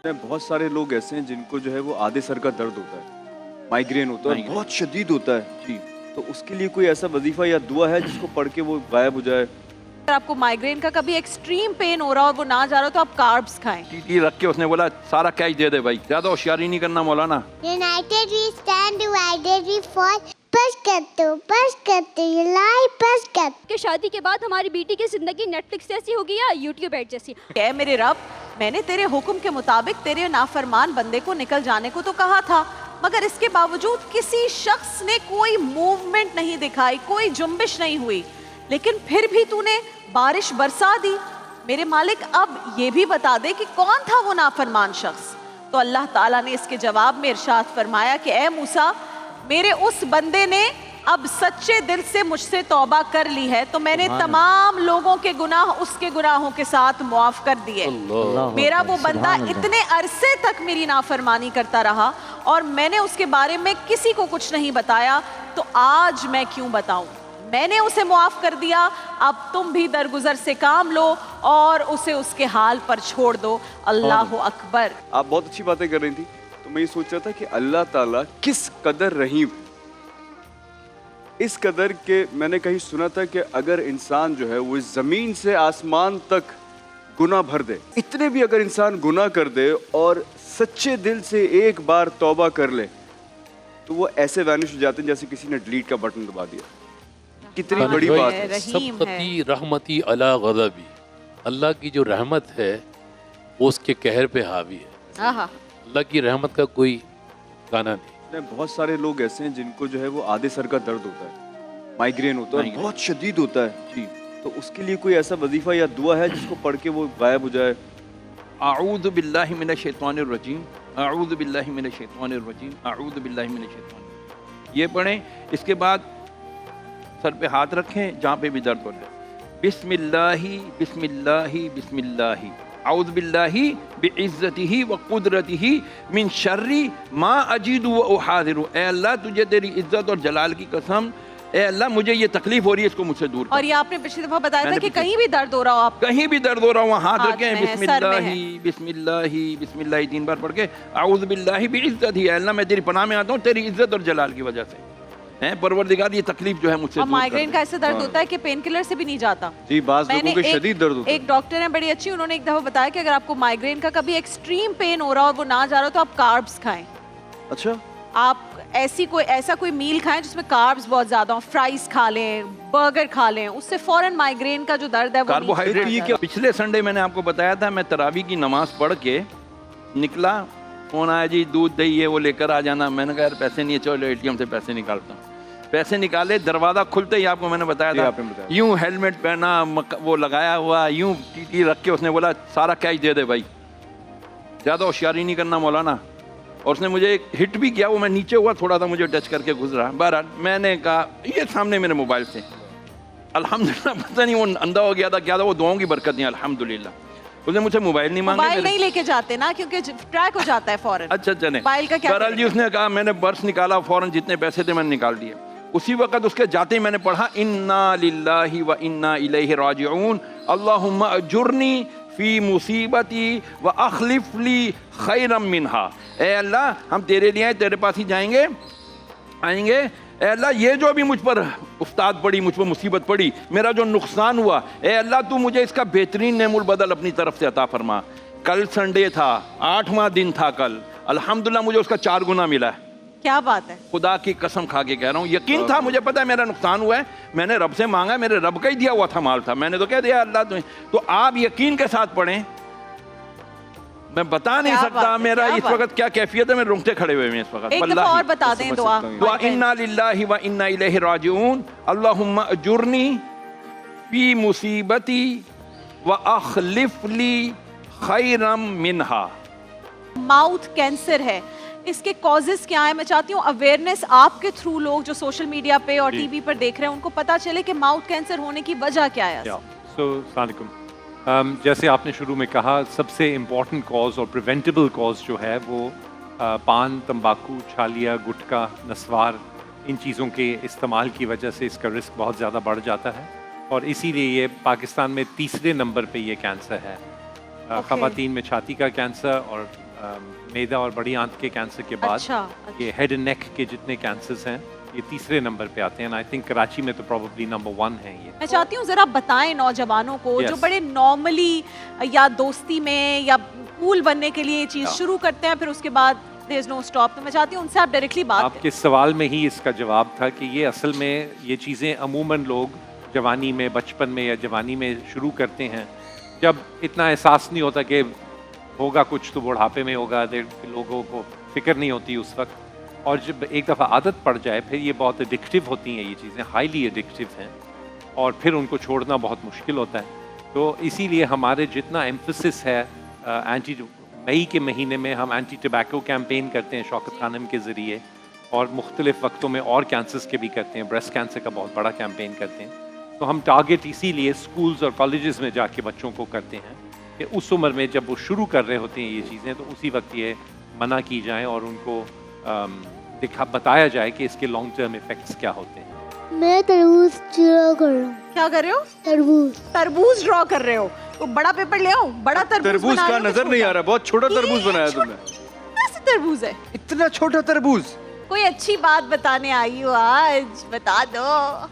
बहुत सारे लोग ऐसे हैं जिनको जो है वो आधे सर का दर्द होता है, माइग्रेन होता है, बहुत शदीद होता है जी। तो उसके लिए कोई ऐसा वजीफा या दुआ है जिसको पढ़ के वो गायब हो जाए? अगर आपको माइग्रेन का कभी एक्सट्रीम पेन हो रहा हो और वो ना जा रहा हो तो आप कार्ब्स खाएं। टीटी रख के उसने बोला सारा कैश दे दे भाई, ज्यादा होशियारी नहीं करना मौलाना। United we stand, divided we fall. बस करते ये लाई बस कर कि शादी के बाद हमारी बेटी की जिंदगी नेटफ्लिक्स जैसी होगी या यूट्यूब एड जैसी। ऐ मेरे रब, मैंने तेरे हुक्म के मुताबिक तेरे नाफरमान बंदे को निकल जाने को तो कहा था, मगर इसके बावजूद किसी शख्स ने कोई मूवमेंट नहीं दिखाई, कोई जुम्बिश नहीं हुई, लेकिन फिर भी तूने बारिश बरसा दी। मेरे मालिक, अब ये भी बता दे कि कौन था वो नाफरमान शख्स। तो अल्लाह ताला ने इसके जवाब में इरशाद फरमाया कि ए मूसा, मेरे उस बंदे ने अब सच्चे दिल से मुझसे तौबा कर ली है, तो मैंने तमाम लोगों के गुनाह उसके गुनाहों के साथ मुआफ कर दिए। मेरा वो बंदा इतने अरसे तक मेरी नाफरमानी करता रहा और मैंने उसके बारे में किसी को कुछ नहीं बताया, तो आज मैं क्यों बताऊं? मैंने उसे मुआफ कर दिया, अब तुम भी दरगुजर से काम लो और उसे उसके हाल पर छोड़ दो। अल्लाह अकबर। आप बहुत अच्छी बातें कर रही थी, तो मैं ये सोच रहा था कि अल्लाह ताला किस कदर रहीम, इस कदर के मैंने कहीं सुना था कि अगर इंसान जो है वो जमीन से आसमान तक गुनाह भर दे, इतने भी अगर इंसान गुनाह कर दे और सच्चे दिल से एक बार तौबा कर ले, तो वो ऐसे वैनिश हो जाते हैं जैसे किसी ने डिलीट का बटन दबा दिया। कितनी बड़ी बात है। सबकती रहमती अला गज़बी, अल्लाह की जो रहमत है वो उसके कहर पे हावी है। अल्लाह की रहमत का कोई गाना नहीं। बहुत सारे लोग ऐसे हैं जिनको जो है वो आधे सर का दर्द होता है, माइग्रेन होता है, बहुत शदीद होता है जी। तो उसके लिए कोई ऐसा वजीफा या दुआ है जिसको पढ़ के वो गायब हो जाए? आऊज़ु बिल्लाहि मिनश शैतानिर रजीम, आऊज़ु बिल्लाहि मिनश शैतानिर रजीम, आऊज़ु बिल्लाहि मिनश शैतानिर। ये पढ़ें, इसके बाद सर पे हाथ रखें जहाँ पे भी दर्द हो रहा है। बिस्मिल्लाहि बिस्मिल्लाहि बिस्मिल्लाहि औज़ु बिल्लाहि बिइज़्ज़तिही व क़ुदरतिही मिन शर्रि मा अजीदु व उहाज़िरु। ए अल्लाह, तुझे तेरी इज्जत और जलाल की कसम, ए अल्लाह मुझे ये तकलीफ हो रही है, इसको मुझसे दूर कर। और ये आपने पिछली दफा बताया था कि कहीं भी दर्द हो रहा हो, आप कहीं भी दर्द हो रहा हो वहाँ हाथ रखें, में है, बिस्मिल्लाहि बिस्मिल्लाहि बिस्मिल्लाहि 3 बार पढ़ के औज़ु बिल्लाहि बिइज़्ज़तिही, ए अल्लाह मैं तेरी पनाह में आता हूँ तेरी इज्जत और जलाल की वजह से, हैं परवरदिगार ये तकलीफ जो है मुझसे दूर कर। माइग्रेन का ऐसा दर्द होता है कि पेन किलर से भी नहीं जाता जी। बाज़ लोगों के शदीद दर्द होता है। एक डॉक्टर है बड़ी अच्छी, उन्होंने एक दफा बताया कि अगर आपको माइग्रेन का कभी एक्सट्रीम पेन हो रहा हो और वो ना जा रहा हो तो आप कार्ब्स खाएं। अच्छा, आप ऐसा कोई मील खाएं जिसमें कार्ब्स बहुत ज्यादा हो, फ्राइज खा लें, बर्गर खा लें, उससे फौरन माइग्रेन का जो दर्द है वो कार्बोहाइड्रेट। ये क्या, पिछले संडे मैंने आपको बताया था, मैं तरावी की नमाज पढ़ के निकला, फोन आया जी दूध दही है वो लेकर आ जाना। मैंने कहा यार पैसे नहीं है, चलो एटीएम से पैसे निकालता हूँ। पैसे निकाले, दरवाजा खुलते ही आपको मैंने बताया था, यूं हेलमेट पहना, वो लगाया हुआ, यूं टीटी रख के उसने बोला सारा कैश दे दे भाई, ज्यादा होशियारी नहीं करना मौलाना। और उसने मुझे एक हिट भी किया, वो मैं नीचे हुआ थोड़ा सा, मुझे टच करके गुजरा। बहरहाल मैंने कहा ये सामने मेरे मोबाइल से, अल्हम्दुलिल्लाह, पता नहीं वो अंधा हो गया था क्या था, वो दुआओं की बरकत नहीं, अल्हम्दुलिल्लाह। उसने मुझसे मोबाइल नहीं मांगा, मोबाइल नहीं लेके जाते ना, क्योंकि ट्रैक हो जाता है फौरन। अच्छा मोबाइल का क्या? बहरहाल जी उसने कहा, मैंने पर्स निकाला, फौरन जितने पैसे थे मैंने निकाल दिए। उसी वक्त उसके जाते ही मैंने पढ़ा इन्ना लिल्लाहि व इन्ना इलैहि राजिऊन, अल्लाहुम्मा अजुरनी फी मुसीबती व अखलिफ ली खैरम मिनहा। ए अल्लाह, हम तेरे लिए आए, तेरे पास ही जाएंगे आएंगे। ए अल्लाह, ये जो अभी मुझ पर उस्ताद पड़ी, मुझ पर मुसीबत पड़ी, मेरा जो नुकसान हुआ, ए अल्लाह तू मुझे इसका बेहतरीन नेमुल बदल अपनी तरफ से अता फरमा। कल संडे था, 8वां दिन था कल, अल्हम्दुलिल्लाह मुझे उसका 4 गुना मिला है। क्या बात है, खुदा की कसम खा के कह रहा हूँ, यकीन था, मुझे पता है मेरा नुकसान हुआ है, मैंने रब से मांगा, मेरे रब का ही दिया हुआ था माल था, मैंने तो कह दिया अल्लाह तुम्हें। तो आप यकीन के साथ पढ़ें, मैं बता नहीं सकता मेरा इस वक्त क्या कैफियत है, मेरे रुंगटे खड़े हुए हैं इस वक्त। एक दफा और बता दें दुआ। दुआ इन्ना लिल्लाहि व इन्ना इलैहि राजिऊन, अल्लाहुम्मा अजुरनी फी मुसीबती व अखलिफ ली खैरम मिनहा। माउथ कैंसर है, इसके कॉजेस क्या है? मैं चाहती हूँ अवेयरनेस आपके थ्रू लोग जो सोशल मीडिया पे और टीवी पर देख रहे हैं उनको पता चले कि माउथ कैंसर होने की वजह क्या है। जैसे आपने शुरू में कहा, सबसे इम्पॉर्टेंट कॉज और प्रिवेंटेबल कॉज जो है वो पान, तंबाकू, छालिया, गुटखा, नस्वार, इन चीज़ों के इस्तेमाल की वजह से इसका रिस्क बहुत ज़्यादा बढ़ जाता है और इसीलिए ये पाकिस्तान में 3रे नंबर पे ये कैंसर है। ख़वातीन में छाती का कैंसर और मैदा और बड़ी आंत के कैंसर के बाद अच्छा, ये हेड एंड नेक के जितने कैंसर्स हैं ये तीसरे नंबर पे आते हैं। आई थिंक कराची में तो प्रोबेबली नंबर 1 है ये। मैं चाहती हूँ जरा बताएं नौजवानों को Yes. जो बड़े नॉर्मली या दोस्ती में या कूल बनने के लिए ये चीज शुरू करते हैं, फिर उसके बाद देयर इज नो स्टॉप। तो मैं चाहती हूँ उनसे आप डायरेक्टली बात आपके सवाल में ही इसका जवाब था कि ये असल में ये चीज़ें अमूमन लोग जवानी में, बचपन में या जवानी में शुरू करते हैं जब इतना एहसास नहीं होता कि होगा कुछ तो बुढ़ापे में होगा, लोगों को फिक्र नहीं होती उस वक्त, और जब एक दफ़ा आदत पड़ जाए फिर ये बहुत एडिक्टिव होती हैं, ये चीज़ें हाईली एडिक्टिव हैं और फिर उनको छोड़ना बहुत मुश्किल होता है। तो इसीलिए हमारे जितना एम्फसिस है एंटी मई के महीने में हम एंटी टबैको कैंपेन करते हैं शौकत खानम के ज़रिए, और मुख्तलिफ वक्तों में और कैंसर्स के भी करते हैं, ब्रेस्ट कैंसर का बहुत बड़ा कैंपेन करते हैं। तो हम टारगेट इसीलिए स्कूल्स और कॉलेजेस में जाके बच्चों को करते हैं कि उस उम्र में जब वो शुरू कर रहे होते हैं ये चीज़ें तो उसी वक्त ये मना की जाए और उनको बताया जाए कि इसके लॉन्ग टर्म इफेक्ट्स क्या होते हैं। मैं तरबूज ड्रॉ कर रहा हूँ। क्या कर रहे हो? तरबूज। तरबूज ड्रॉ कर रहे हो? तो बड़ा पेपर ले आओ, बड़ा तरबूज बना का रहे हो नजर कि नहीं आ छोटा? रहा, बहुत छोटा तरबूज बनाया तुमने। कैसे तरबूज है? इतना छोटा तरबूज। कोई अच्छी बात बताने आई हो आज, बता दो।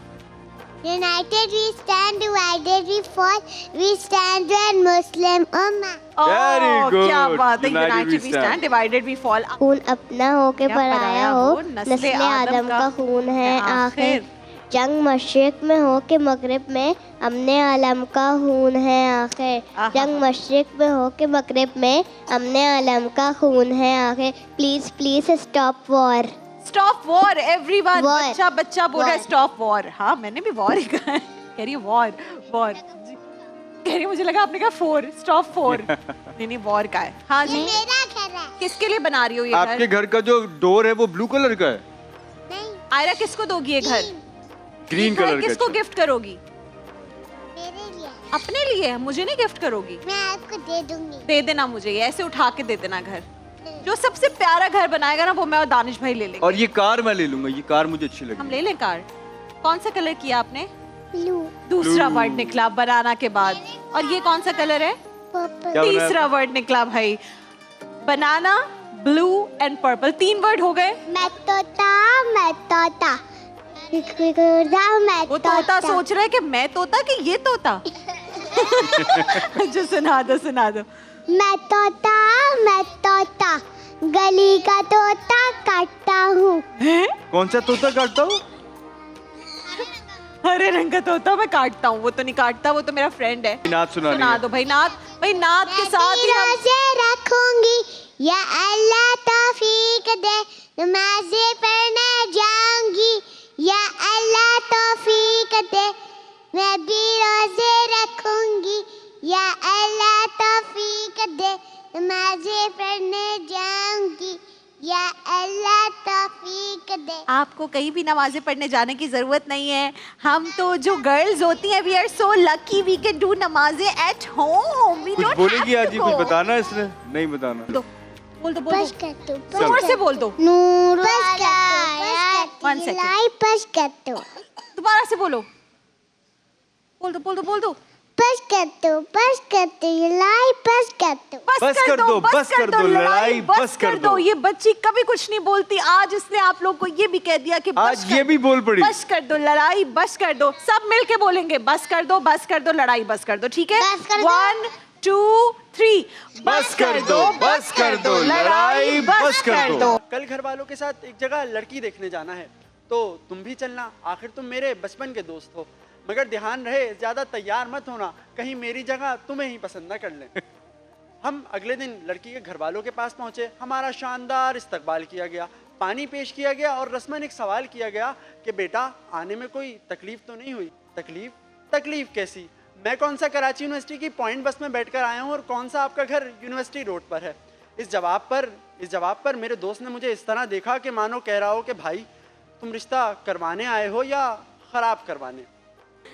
United we stand, divided we fall. We stand when Muslim Ummah. Very good. क्या बात है, United we United we stand. Stand, divided we fall. खून अपना हो के क्या पराया हो, नस्ले नस्ले आदम आदम का का खून है आखिर। जंग मशरिक में हो के मगरिब में, अमने आलम का खून है आखिर। आहा। जंग मशरिक में हो के मगरिब में, अमने आलम का खून है आखिर। Please please stop war. Stop war everyone. War. बच्चा बच्चा बोल रहा है War. Stop war. हाँ मैंने भी वॉर ही कहा है। कह रही है वॉर वॉर, कह रही है मुझे लगा आपने कहा फोर, स्टॉप फोर। नहीं वॉर का है। हाँ जी, मेरा घर है। किसके लिए बना रही हो ये आपके घर? घर का जो डोर है वो ब्लू कलर का है, नहीं, आयरा किसको दोगी ये घर? ग्रीन ये घर कलर का। किसको गिफ्ट करोगी? मेरे लिए। अपने लिए? मुझे नहीं गिफ्ट करोगी? मैं आपको दे दूंगी। दे देना मुझे, ये ऐसे उठा के दे देना घर। जो सबसे प्यारा घर बनाएगा ना वो मैं और दानिश भाई ले लेंगे। और ये कार मैं ले लूंगा, ये कार मुझे अच्छी हम लगी। ले लें कार। कौन सा कलर किया आपने? ब्लू। दूसरा Blue. वर्ड निकला बनाना के बाद। और ये कौन सा कलर है? पर्पल। क्या बनाया? तीसरा वर्ड निकला भाई। बनाना, ब्लू एंड पर्पल, 3 वर्ड हो गए। मैं तोता, मैं तोता। मैं वो तोता सोच रहा है कि मैं तोता कि ये तोता। जो सुना दो। मैं तोता, गली का तोता काटता हूँ। कौन सा तोता काटता हूँ? हरे रंग का तोता मैं काटता हूँ। वो तो नहीं काटता, वो तो मेरा फ्रेंड है। नात सुनानी सुना है। दो भाई, नात। भाई नात के साथ ही हम से रखूंगी, या अल्लाह तौफीक दे, नमाज़ें पढ़ने जाऊंगी, या अल्लाह तौफीक दे। मैं भी रोजे रखूंगी, या अल्लाह तौफीक दे, नमाज़ें पढ़ने जाऊंगी, या अल्लाह तौफीक दे। आपको कहीं भी नमाजें पढ़ने जाने की जरूरत नहीं है। हम तो जो गर्ल्स होती हैं, we are so lucky, we can do नमाजें एट होम। वी कुछ डोंट बोलेगी आज, हैव ये टू कुछ गो। बताना है इसने? नहीं बताना। बोल दो बस कर दो, जोर से बोल दो। नूर वाला 1 सेकंड। लाइफ बस कर दो, दोबारा से बोलो। बोल दो। बस कर दो, ये लाइफ बस कर दो। बस कर दो, लड़ाई बस कर दो। ये बच्ची कभी कुछ नहीं बोलती, आज इसने आप लोग को ये भी कह दिया कि आज ये भी बोल पड़ी। बस कर दो, लड़ाई बस कर दो। सब मिलके बोलेंगे बस कर दो, लड़ाई बस कर दो। ठीक है, बस कर दो। 1 2 3 बस कर दो, लड़ाई बस कर दो। कल घर वालों के साथ एक जगह लड़की देखने जाना है, तो तुम भी चलना, आखिर तुम मेरे बचपन के दोस्त हो। मगर ध्यान रहे ज़्यादा तैयार मत होना, कहीं मेरी जगह तुम्हें ही पसंद न कर लें। हम अगले दिन लड़की के घर वालों के पास पहुँचे। हमारा शानदार इस्तकबाल किया गया, पानी पेश किया गया और रस्मन एक सवाल किया गया कि बेटा आने में कोई तकलीफ़ तो नहीं हुई? तकलीफ़ कैसी? मैं कौन सा कराची यूनिवर्सिटी की पॉइंट बस में बैठकर आया हूँ और कौन सा आपका घर यूनिवर्सिटी रोड पर है? इस जवाब पर मेरे दोस्त ने मुझे इस तरह देखा कि मानो कह रहा हो कि भाई तुम रिश्ता करवाने आए हो या ख़राब करवाने।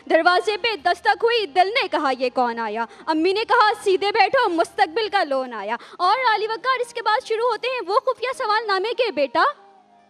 दरवाजे पे दस्तक हुई, दिल ने कहा ये कौन आया। अम्मी ने कहा सीधे बैठो, मुस्तकबिल का लोन आया। और अली वकार इसके बाद शुरू होते हैं वो खुफिया सवाल नामे के, बेटा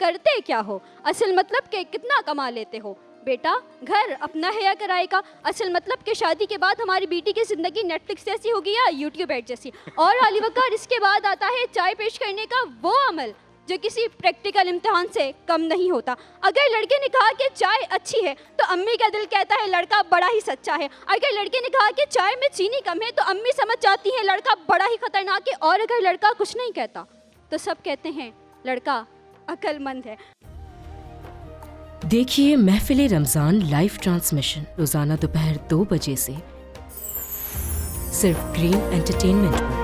करते क्या हो, असल मतलब के कितना कमा लेते हो, बेटा घर अपना है या किराए का? असल मतलब कि शादी के बाद हमारी बेटी की ज़िंदगी नेटफ्लिक्स जैसी होगी या यूट्यूब एड जैसी। और अली वक़ार, इसके बाद आता है चाय पेश करने का वो अमल जो किसी प्रैक्टिकल इम्तिहान से कम नहीं होता। अगर लड़के ने कहा कि चाय अच्छी है तो अम्मी का दिल कहता है लड़का बड़ा ही सच्चा है। अगर लड़के ने कहा कि चाय में चीनी कम है तो अम्मी समझ जाती है लड़का बड़ा ही खतरनाक है। और अगर लड़का कुछ नहीं कहता तो सब कहते हैं लड़का अक्लमंद है। देखिए महफिल रमज़ान लाइव ट्रांसमिशन रोज़ाना दोपहर 2 बजे से सिर्फ ग्रीन एंटरटेनमेंट पर।